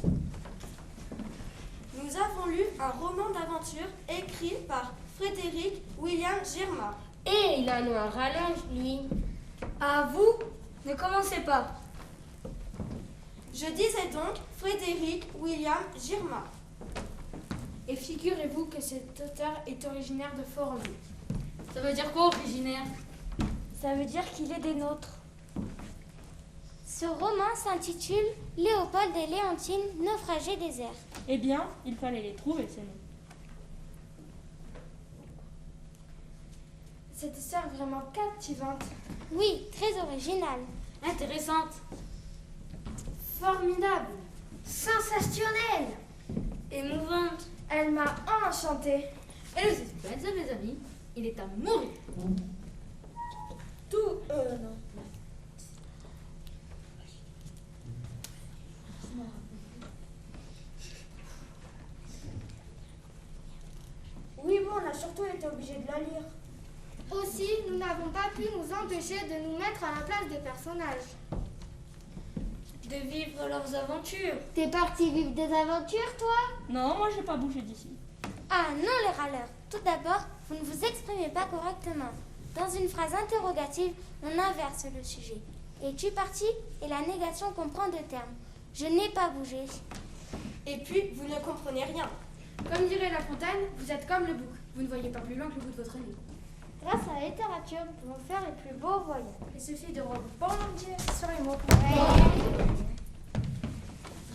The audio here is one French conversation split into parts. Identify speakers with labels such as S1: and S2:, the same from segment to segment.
S1: Nous avons lu un roman d'aventure écrit par Frédéric William Girma.
S2: Et il a un nom à rallonge, lui.
S3: Ah, vous? Ne commencez pas.
S1: Je disais donc Frédéric William Girma.
S3: Et figurez-vous que cet auteur est originaire de Forlì.
S2: Ça veut dire quoi, originaire?
S3: Ça veut dire qu'il est des nôtres.
S4: Ce roman s'intitule Léopold et Léontine, naufragés des airs.
S5: Eh bien, il fallait les trouver, ces noms.
S3: Cette histoire est vraiment captivante.
S4: Oui, très originale.
S2: Intéressante.
S3: Formidable. Sensationnelle.
S2: Émouvante.
S3: Elle m'a enchantée.
S2: Et le suspense, mes amis, il est à mourir.
S1: Non.
S3: Oui, bon, on a surtout été obligé de la lire.
S6: Aussi, nous n'avons pas pu nous empêcher de nous mettre à la place des personnages.
S3: De vivre leurs aventures.
S6: T'es parti vivre des aventures, toi?
S5: Non, moi j'ai pas bougé d'ici.
S4: Ah non, les râleurs. Tout d'abord, vous ne vous exprimez pas correctement. Dans une phrase interrogative, on inverse le sujet. Es-tu parti? Et la négation comprend deux termes. Je n'ai pas bougé.
S1: Et puis, vous ne comprenez rien.
S6: Comme dirait La Fontaine, vous êtes comme le bouc. Vous ne voyez pas plus loin que le bout de votre nez.
S4: Grâce à la littérature, nous pouvons faire les plus beaux voyages.
S3: Il suffit de rebondir sur les mots.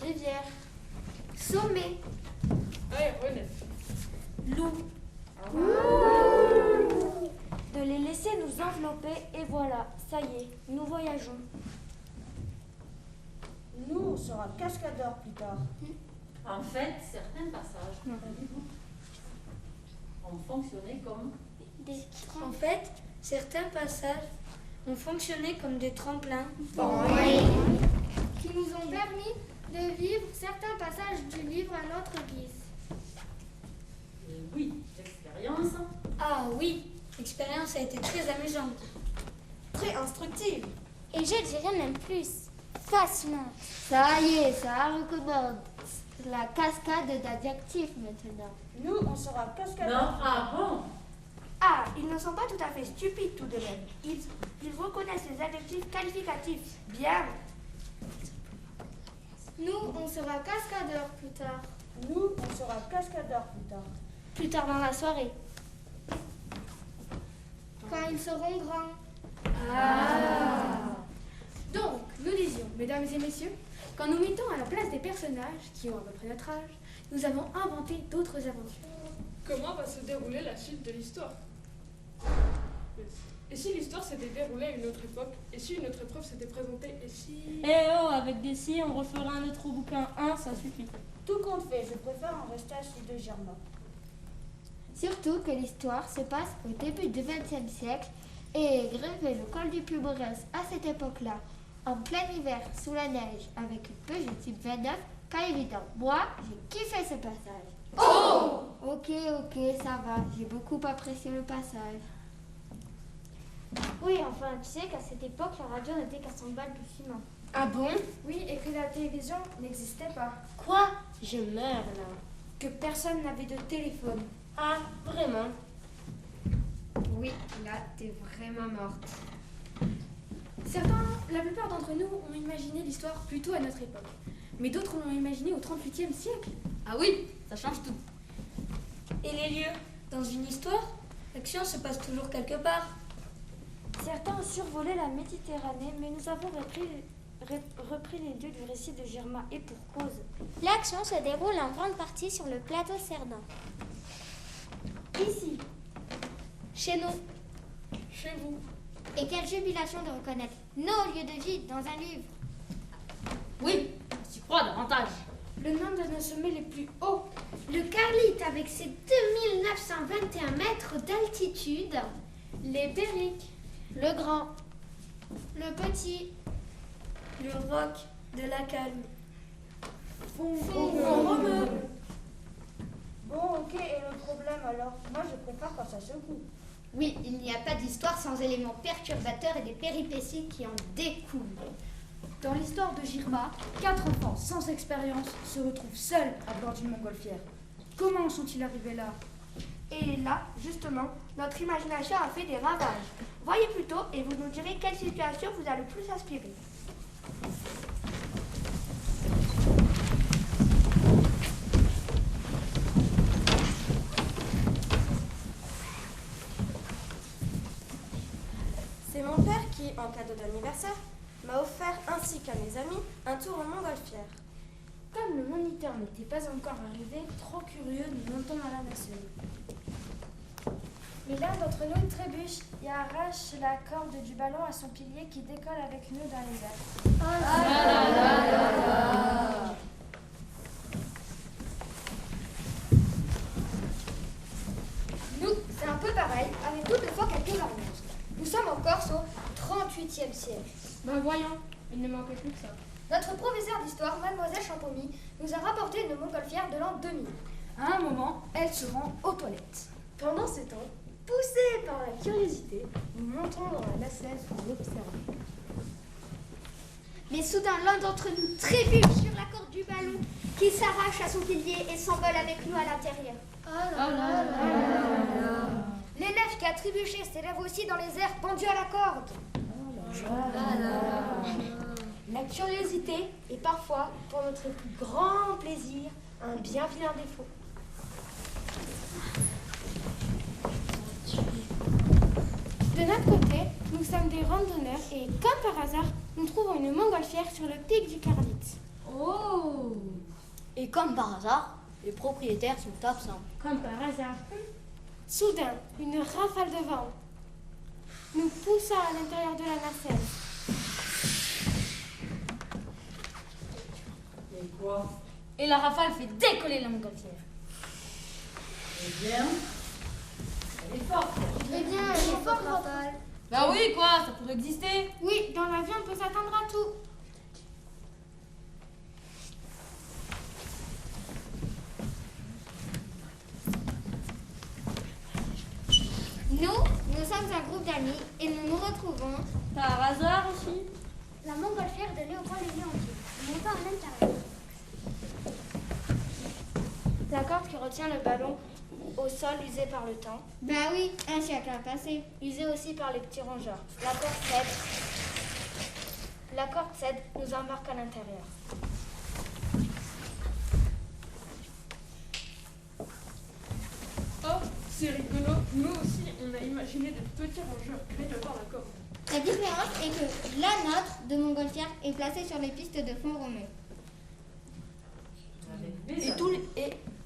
S6: Rivière. Sommet.
S5: Aéronef.
S3: Loup. De les laisser nous envelopper et voilà, ça y est, nous voyageons.
S1: Nous, on sera cascadeurs plus tard.
S7: En fait, certains passages ont fonctionné comme
S3: En fait, certains passages ont fonctionné comme des tremplins.
S6: Qui nous ont permis de vivre certains passages du livre à notre guise.
S7: Et oui, l'expérience.
S3: Ah oui, l'expérience a été très amusante.
S1: Très instructive.
S4: Et je dirais même plus. Fascinante.
S6: Ça y est, ça recommande. La cascade d'adjectifs maintenant.
S1: Nous, on sera
S7: Non,
S1: cascadeurs.
S7: ah bon?
S3: Ah, ils ne sont pas tout à fait stupides tout de même. Ils reconnaissent les adjectifs qualificatifs. Bien.
S6: Nous, on sera cascadeurs plus tard.
S1: Nous, on sera cascadeurs plus tard.
S3: Plus tard dans la soirée.
S6: Quand ils seront grands.
S8: Donc, nous disions, mesdames et messieurs, qu'en nous mettant à la place des personnages qui ont à peu près notre âge, nous avons inventé d'autres aventures.
S9: Comment va se dérouler la suite de l'histoire? Et si l'histoire s'était déroulée à une autre époque? Et si une autre épreuve s'était présentée? Et si...
S5: Eh oh, avec des si, on refera un autre bouquin 1, ça suffit.
S1: Tout compte fait, je préfère en rester à celui de Germain.
S6: Surtout que l'histoire se passe au début du XXe siècle et grévé le col du Ploubres à cette époque-là, en plein hiver, sous la neige, avec une Peugeot type 29, pas évident. Moi, j'ai kiffé ce passage. Oh! Ok, ça va, j'ai beaucoup apprécié le passage.
S4: Oui, enfin, tu sais qu'à cette époque, la radio n'était qu'à 100 balles de ciment.
S3: Ah bon?
S8: Oui, et que la télévision n'existait pas.
S2: Quoi? Je meurs là.
S3: Que personne n'avait de téléphone.
S2: Ah, vraiment?
S10: Oui, là, t'es vraiment morte.
S8: Certains, la plupart d'entre nous, ont imaginé l'histoire plutôt à notre époque. Mais d'autres l'ont imaginé au XXXe siècle.
S2: Ah oui, ça change tout.
S3: Et les lieux? Dans une histoire, l'action se passe toujours quelque part. Certains ont survolé la Méditerranée, mais nous avons repris les lieux du récit de Germain, et pour cause.
S4: L'action se déroule en grande partie sur le plateau Cerdan.
S3: Ici, chez nous.
S9: Chez vous.
S6: Et quelle jubilation de reconnaître nos lieux de vie dans un livre.
S2: Oui, j'y crois davantage.
S8: Le nom de nos sommets les plus hauts.
S6: Le Carlite avec ses 2921 mètres d'altitude.
S3: Les Périques,
S6: Le Grand. Le Petit.
S3: le roc de la Calme.
S1: Bon, ok, et le problème alors? Moi, je préfère quand ça secoue.
S10: Oui, il n'y a pas d'histoire sans éléments perturbateurs et des péripéties qui en découlent.
S8: Dans l'histoire de Girma, 4 enfants sans expérience se retrouvent seuls à bord d'une montgolfière. Comment sont-ils arrivés là?
S3: Et là, justement, notre imagination a fait des ravages. Voyez plutôt et vous nous direz quelle situation vous a le plus inspiré.
S1: C'est mon père qui, en cadeau d'anniversaire, m'a offert, ainsi qu'à mes amis, un tour en montgolfière.
S8: Comme le moniteur n'était pas encore arrivé, trop curieux, nous montons à la nacelle.
S3: Mais l'un d'entre nous trébuche et arrache la corde du ballon à son pilier qui décolle avec nous dans les airs.
S10: Nous, c'est un peu pareil, avec toutefois quelques variantes. Nous sommes encore au 38e siècle.
S5: Ben voyons, il ne manquait plus que ça.
S10: Notre professeur d'histoire, mademoiselle Champomy, nous a rapporté une montgolfière de l'an 2000.
S8: À un moment, elle se rend aux toilettes.
S3: Pendant ce temps, poussés par la curiosité, nous montons dans la nacelle pour l'observer.
S4: Mais soudain, l'un d'entre nous trébuche sur la corde du ballon qui s'arrache à son pilier et s'envole avec nous à l'intérieur.
S10: L'élève qui a trébuché s'élève aussi dans les airs pendu à la corde.
S3: La curiosité est parfois, pour notre plus grand plaisir, un bien vilain défaut.
S11: De notre côté, nous sommes des randonneurs et, comme par hasard, nous trouvons une montgolfière sur le pic du Carlitz.
S2: Oh!
S12: Et comme par hasard, les propriétaires sont absents.
S11: Comme par hasard. Soudain, une rafale de vent nous poussa à l'intérieur de la nacelle.
S7: Et quoi?
S2: Et la rafale fait décoller la montgolfière.
S7: Eh bien, elle est forte.
S4: Eh bien, elle est forte, Rafale.
S2: Bah oui, quoi, ça pourrait exister.
S11: Oui, dans la vie, on peut s'attendre à tout.
S4: Nous sommes un groupe d'amis et nous nous retrouvons
S2: Par hasard aussi.
S4: la montgolfière de Léopold et Léontine. Nous montons à l'intérieur.
S3: La corde qui retient le ballon au sol usé par le temps,
S4: Ben oui, un siècle a passé.
S3: usé aussi par les petits rongeurs. La corde cède, nous embarque à l'intérieur.
S9: Oh, c'est rigolo. Nous aussi, on a imaginé des petits rongeurs créés par la corde.
S4: La différence est que la nôtre de montgolfière est placée sur les pistes de fond romées.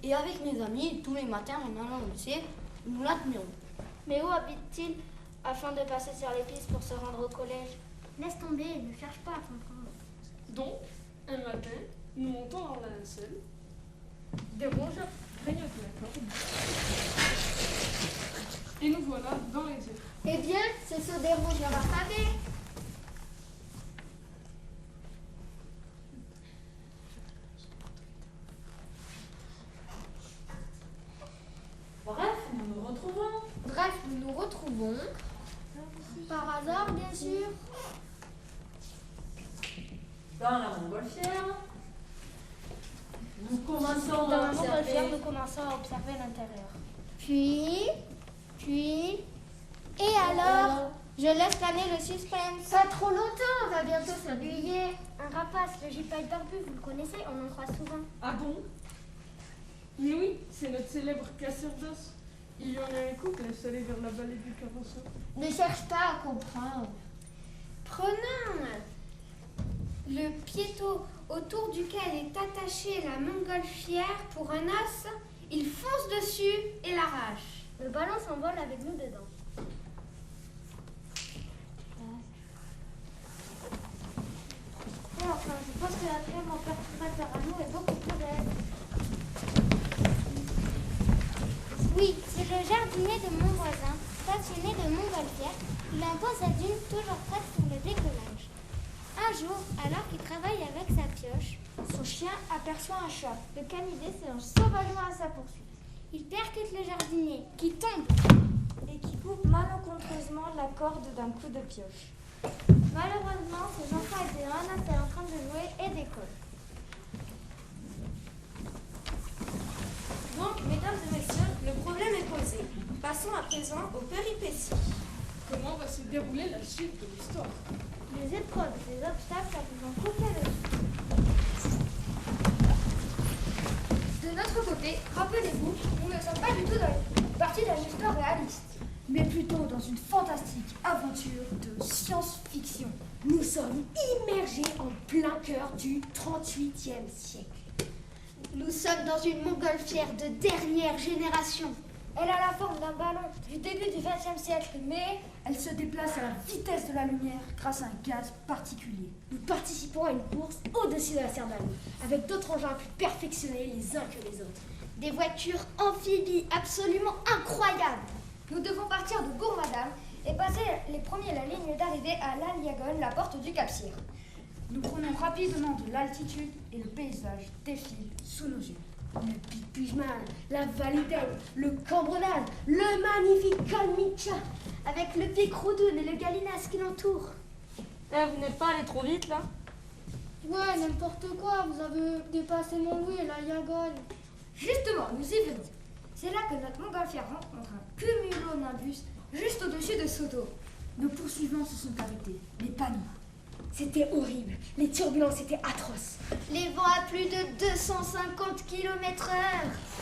S12: Et avec mes amis, tous les matins en allant au lycée, nous l'admirons.
S3: Mais où habite-t-il afin de passer sur les pistes pour se rendre au collège?
S4: Laisse tomber, ne cherche pas à comprendre.
S9: Donc, un matin, nous montons dans la nacelle. Des rongeurs grignotent la corde. Et nous voilà dans les airs.
S4: Eh bien, ce sont des rongeurs affamés.
S10: Bref, nous nous retrouvons.
S4: Par hasard, bien sûr.
S7: Dans la montgolfière, nous commençons
S3: Dans la
S7: à
S3: montgolfière,
S7: observer.
S3: nous commençons à observer l'intérieur.
S4: Puis, et alors, je laisse planer le suspense.
S10: Pas trop longtemps, on va bientôt s'ennuyer.
S4: Un rapace, le gypaète barbu, vous le connaissez, on en croise souvent.
S9: Ah bon? Mais oui, c'est notre célèbre casseur d'os. Il y en a un couple installé vers la vallée du Carrousel.
S10: Ne cherche pas à comprendre.
S11: Prenons le piétot autour duquel est attachée la montgolfière pour un os. Il fonce dessus et l'arrache.
S4: Le ballon s'envole avec nous dedans.
S3: Et enfin, je pense que la trêve en perturbateur à nous est beaucoup plus belle.
S4: Oui, c'est le jardinier de mon voisin, passionné de montgolfière. Il en pose à d'une toujours prête pour le décollage. Un jour, alors qu'il travaille avec sa pioche,
S3: Son chien aperçoit un chat. Le canidé s'élance sauvagement à sa poursuite.
S4: il percute le jardinier, qui tombe.
S3: Et qui coupe malencontreusement la corde d'un coup de pioche.
S4: Malheureusement, ces enfants étaient dans la nacelle en train de jouer et d'école.
S1: Donc, mesdames et messieurs, le problème est posé. Passons à présent aux péripéties.
S9: Comment va se dérouler la suite de l'histoire?
S4: Les épreuves et les obstacles vous ont coupé le souffle.
S10: De notre côté, rappelez-vous, nous ne sommes pas du tout dans une partie d'une histoire réaliste, mais plutôt dans une fantastique aventure de science-fiction. Nous sommes immergés en plein cœur du 38e siècle.
S11: Nous sommes dans une montgolfière de dernière génération.
S3: Elle a la forme d'un ballon du début du XXe siècle, mais
S10: Elle se déplace à la vitesse de la lumière grâce à un gaz particulier.
S8: Nous participons à une course au-dessus de la Serre d'Anneau, avec d'autres engins plus perfectionnés les uns que les autres.
S11: Des voitures amphibies absolument incroyables.
S10: Nous devons partir de Gourmadam
S3: et passer les premiers la ligne d'arrivée à l'Aliagon, la porte du Cap-Cyr.
S10: Nous prenons rapidement de l'altitude et le paysage défile sous nos yeux.
S8: Le pic Pujman, la vallée d'Aisne, le Cambronane, le magnifique col Mitcha,
S11: Avec le pic Roudoun et le Galinas qui l'entourent.
S2: Vous n'êtes pas allé trop vite là?
S6: Ouais, n'importe quoi, vous avez dépassé mon louis et la Yagone.
S3: Justement, nous y venons. C'est là que notre montgolfière rencontre un cumulonimbus juste au-dessus de Soto.
S10: Nos poursuivants se sont arrêtés, mais pas nous.
S8: C'était horrible, les turbulences étaient atroces.
S11: Les vents à plus de 250 km/h.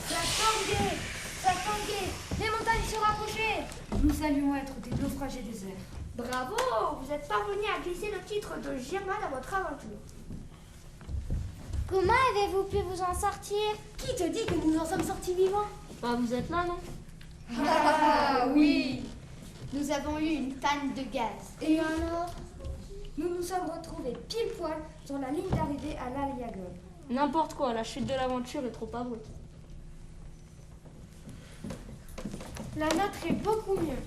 S3: Ça tanguait, les montagnes se rapprochaient.
S10: Nous allions être des naufragés déserts.
S8: Bravo, vous êtes parvenu à glisser le titre de Girma dans votre aventure.
S4: Comment avez-vous pu vous en sortir?
S8: Qui te dit que nous en sommes sortis vivants?
S2: Bah vous êtes là, non?
S11: Ah oui. Nous avons eu une panne de gaz.
S3: Et alors? Nous nous sommes retrouvés pile poil sur la ligne d'arrivée à l'Aliagon.
S2: N'importe quoi, la chute de l'aventure est trop abrupte.
S3: La nôtre est beaucoup mieux.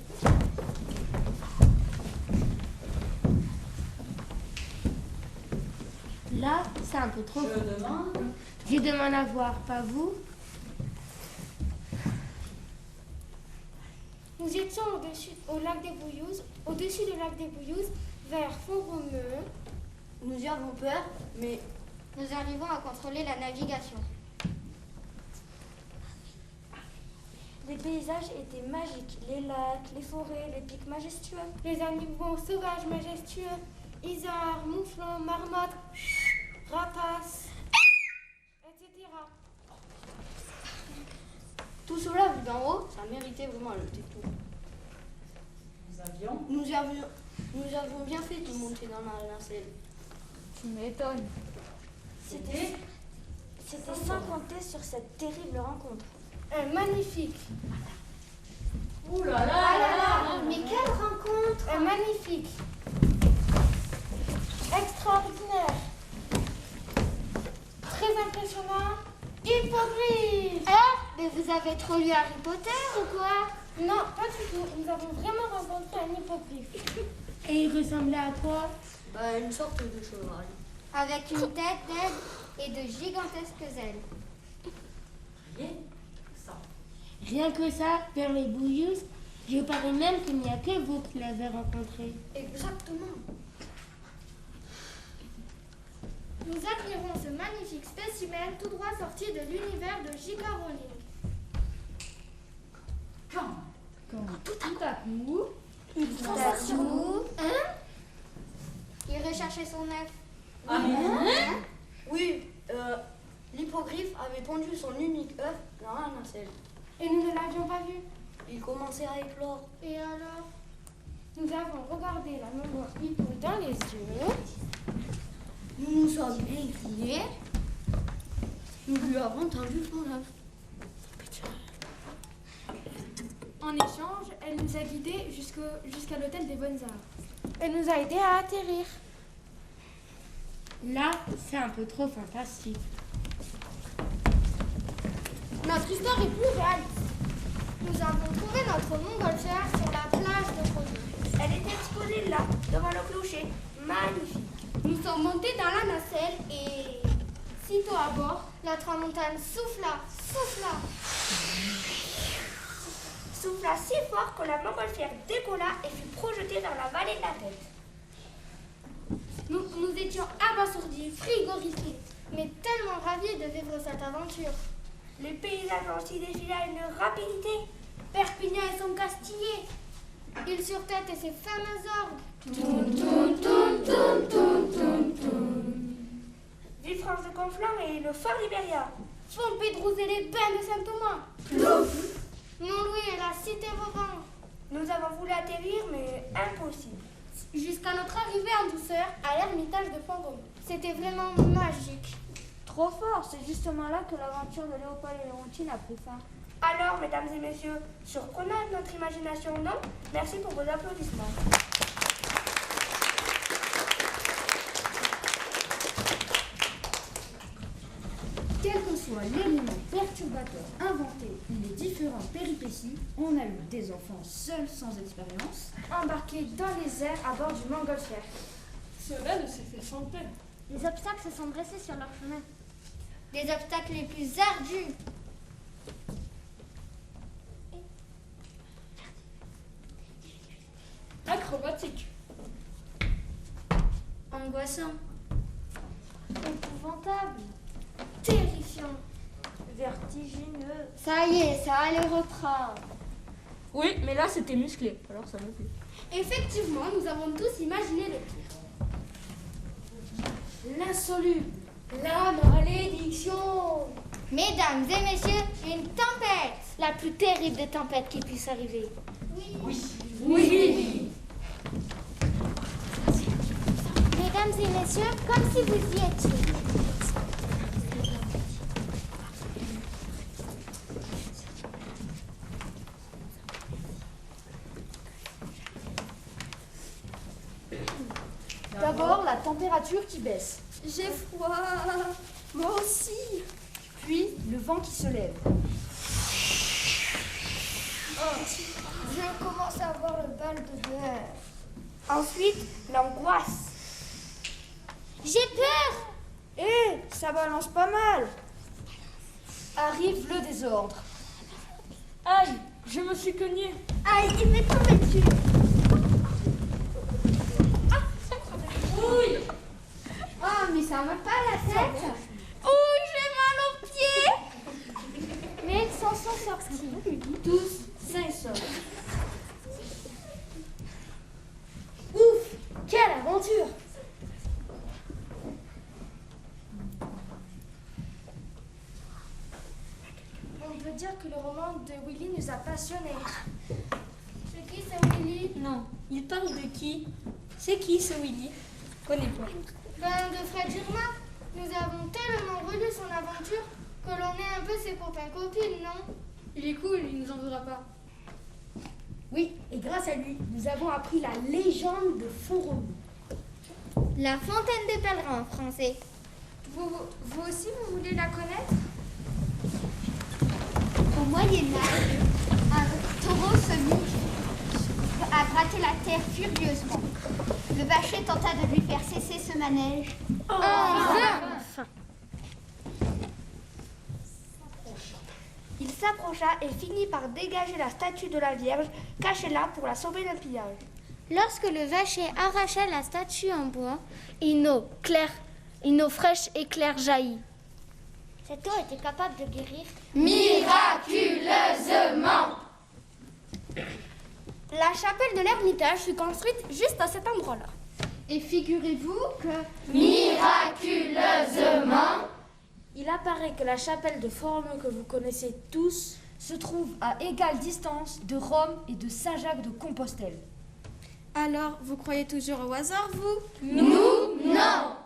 S6: Là, c'est un peu trop.
S7: Je demande.
S6: Je demande à voir, pas vous?
S3: Nous étions au lac des Bouillouzes, au-dessus du lac des Bouillouzes, vers Font-Romeu.
S12: Nous y avons peur, mais
S4: Nous arrivons à contrôler la navigation.
S3: Les paysages étaient magiques, les lacs, les forêts, les pics majestueux, les animaux sauvages majestueux, isards, mouflons, marmottes, rapaces, etc.
S12: tout cela vu d'en haut, ça méritait vraiment le détour. Nous avons bien fait de monter dans la nacelle.
S2: Tu m'étonnes.
S3: C'était sans compter sur cette terrible rencontre. Un magnifique.
S7: Ouh là là là là.
S11: Mais quelle rencontre!
S3: Un magnifique. Extraordinaire. Très impressionnant. Hippogriffe.
S4: Mais vous avez trop lu Harry Potter ou quoi?
S3: Non, pas du tout. Nous avons vraiment rencontré un hippogriffe.
S6: Et il ressemblait à quoi?
S12: Une sorte de cheval.
S4: Avec une tête d'aile et de gigantesques ailes.
S7: Rien que ça.
S6: Rien que ça, vers les Bouillouzes, je parie même qu'il n'y a que vous qui l'avez rencontré.
S3: Exactement.
S8: Nous admirons ce magnifique spécimen tout droit sorti de l'univers de J.K. Rowling.
S6: Tout à coup,
S4: Il recherchait son œuf.
S12: Ah mais oui, l'hippogriffe avait pondu son unique œuf dans la nacelle.
S3: Et nous ne l'avions pas vu.
S12: Il commençait à éclore.
S3: Et alors? Nous avons regardé la maman hippo dans les yeux.
S12: Nous nous sommes inclinés. Nous lui avons tendu son œuf.
S3: En échange, elle nous a guidés jusqu'à l'hôtel des Bonnes Arts. Elle nous a aidés à atterrir.
S6: là, c'est un peu trop fantastique.
S3: Notre histoire est plus réaliste. Nous avons trouvé notre montgolfière sur la plage de Frodon. Elle était exposée là, devant le clocher. Magnifique. Nous sommes montés dans la nacelle et, sitôt à bord,
S4: La tramontane souffla
S3: souffla si fort que la montgolfière décolla et fut projetée dans la vallée de la tête.
S4: Nous étions abasourdis, frigorifiés, mais tellement ravis de vivre cette aventure.
S3: Les paysages ont aussi défilé à une rapidité.
S4: Perpignan et son Castillé, île sur tête et ses fameux orgues.
S3: Villefranche de Conflans et le Fort d'Ibéria.
S4: Fontpédrouse et les bains de Saint-Thomas. Montlouis et la cité Vauban.
S3: Nous avons voulu atterrir, mais impossible.
S4: Jusqu'à notre arrivée en douceur à l'ermitage de Font-Romeu. C'était vraiment magique.
S3: Trop fort, c'est justement là que l'aventure de Léopold et Léontine a pris fin. Alors, mesdames et messieurs, surprenante notre imagination, non? Merci pour vos applaudissements.
S10: Quel que soit l'élément perturbateur inventé ou les différentes péripéties, on a eu des enfants seuls sans expérience,
S8: Embarqués dans les airs à bord du montgolfière.
S9: Cela ne s'est fait sans peine.
S4: Les obstacles se sont dressés sur leur chemin. Les obstacles les plus ardus.
S9: Acrobatique.
S4: Angoissant.
S3: Épouvantable.
S4: Terrifiant.
S3: Vertigineux.
S6: Ça y est, ça allait reprendre.
S2: Oui, mais là c'était musclé, alors ça me plaît.
S4: Effectivement, nous avons tous imaginé le pire.
S8: L'insoluble. La malédiction.
S4: Mesdames et messieurs, une tempête. La plus terrible des tempêtes qui puisse arriver.
S8: Oui.
S4: Mesdames et messieurs, comme si vous y étiez.
S10: D'abord, la température qui baisse,
S3: J'ai froid. Moi aussi.
S10: puis le vent qui se lève.
S3: Je commence à avoir le bal de beurre.
S11: Ensuite, l'angoisse.
S4: J'ai peur.
S11: Ça balance pas mal.
S10: Arrive le désordre.
S9: Aïe, je me suis cogné.
S4: Aïe, il m'est tombé dessus.
S6: Oh, mais ça va pas la tête.
S4: Ouh, j'ai mal aux pieds. Mais ils s'en sont sortis.
S11: Tous sains et saufs.
S3: Ouf, quelle aventure.
S8: On peut dire que le roman de Willy nous a passionnés.
S4: C'est qui ce Willy?
S2: Non, il parle de qui? C'est qui ce Willy? Je connais pas.
S4: Ben, de Fred Girma. Nous avons tellement relu son aventure que l'on est un peu ses copains-copines, non?
S8: Il est cool, il nous en voudra pas.
S10: Oui, et grâce à lui, nous avons appris la légende de Font-Romeu.
S4: La fontaine des pèlerins en français.
S8: Vous aussi, vous voulez la connaître?
S4: Au Moyen-Âge, un taureau se mit à gratter la terre furieusement. Le vacher tenta de lui faire cesser ce manège.
S3: Enfin.
S11: Il s'approcha et finit par dégager la statue de la Vierge, cachée là pour la sauver d'un pillage.
S4: Lorsque le vacher arracha la statue en bois, une eau fraîche et claire jaillit. Cette eau était capable de guérir
S6: Miraculeusement.
S3: La chapelle de l'Ermitage fut construite juste à cet endroit-là.
S6: Et figurez-vous que...
S10: Miraculeusement,
S3: Il apparaît que la chapelle de Font-Romeu que vous connaissez tous
S10: se trouve à égale distance de Rome et de Saint-Jacques de Compostelle.
S1: Alors, vous croyez toujours au hasard, vous?
S6: Nous, non.